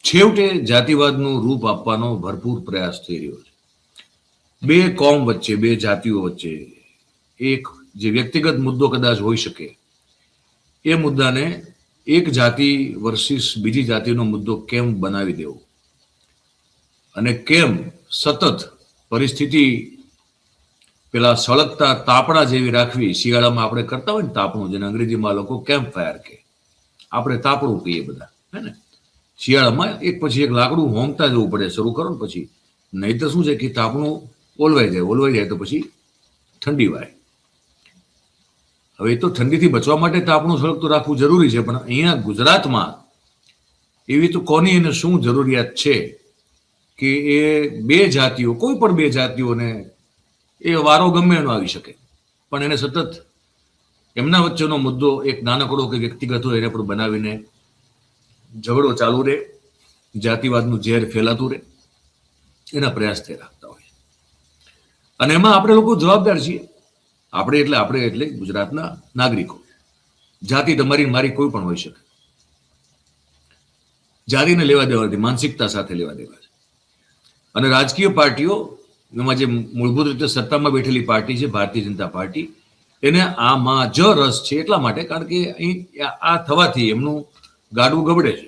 છેવટે જાતિવાદનું રૂપ આપવાનો ભરપૂર પ્રયાસ થઈ રહ્યો છે. બે કોમ વચ્ચે, બે જાતિઓ વચ્ચે એક જે વ્યક્તિગત મુદ્દો કદાચ હોઈ શકે, એ મુદ્દાને એક જાતિ વર્સિસ બીજી જાતિનો મુદ્દો કેમ બનાવી દેવો અને કેમ સતત પરિસ્થિતિ પેલા સળગતા તાપણા જેવી રાખવી. શિયાળામાં આપણે કરતા હોય ને તાપણું, જેને અંગ્રેજીમાં લોકો કેમ્પ ફાયર કહે, આપણે તાપણું કહીએ બધા, હે ને. શિયાળામાં એક પછી એક લાકડું હોંકતા જવું પડે શરૂ કરો ને પછી, નહીં તો શું છે કે તાપણું ઓલવાઈ જાય તો પછી ઠંડી વાય. હવે તો ઠંડીથી બચવા માટે તાપણું સળગતું રાખવું જરૂરી છે, પણ અહીંયા ગુજરાતમાં એવી તો કોની એને શું જરૂરિયાત છે કે એ બે જાતિઓ, કોઈ પણ બે જાતિઓને એ વારો ગમે એનો આવી શકે, પણ એને સતત એમના વચ્ચેનો મુદ્દો એક નાનકડો કે વ્યક્તિગત હોય એને પણ બનાવીને ઝઘડો ચાલુ રહે, જાતિવાદનું ઝેર ફેલાતું રહે, એના પ્રયાસ થઈ રાખતા હોય. અને એમાં આપણે લોકો જવાબદાર છીએ. આપણે એટલે ગુજરાતના નાગરિકો. જાતિ તમારી મારી કોઈ પણ હોઈ શકે. જાતિને લેવા દેવા નથી, માનસિકતા સાથે લેવા દેવા છે. અને રાજકીય પાર્ટીઓ, એમાં જે મૂળભૂત રીતે સત્તામાં બેઠેલી પાર્ટી છે ભારતીય જનતા પાર્ટી, એને આમાં જ રસ છે. એટલા માટે કારણ કે અહીં આ થવાથી એમનું ગાડું ગબડે છે.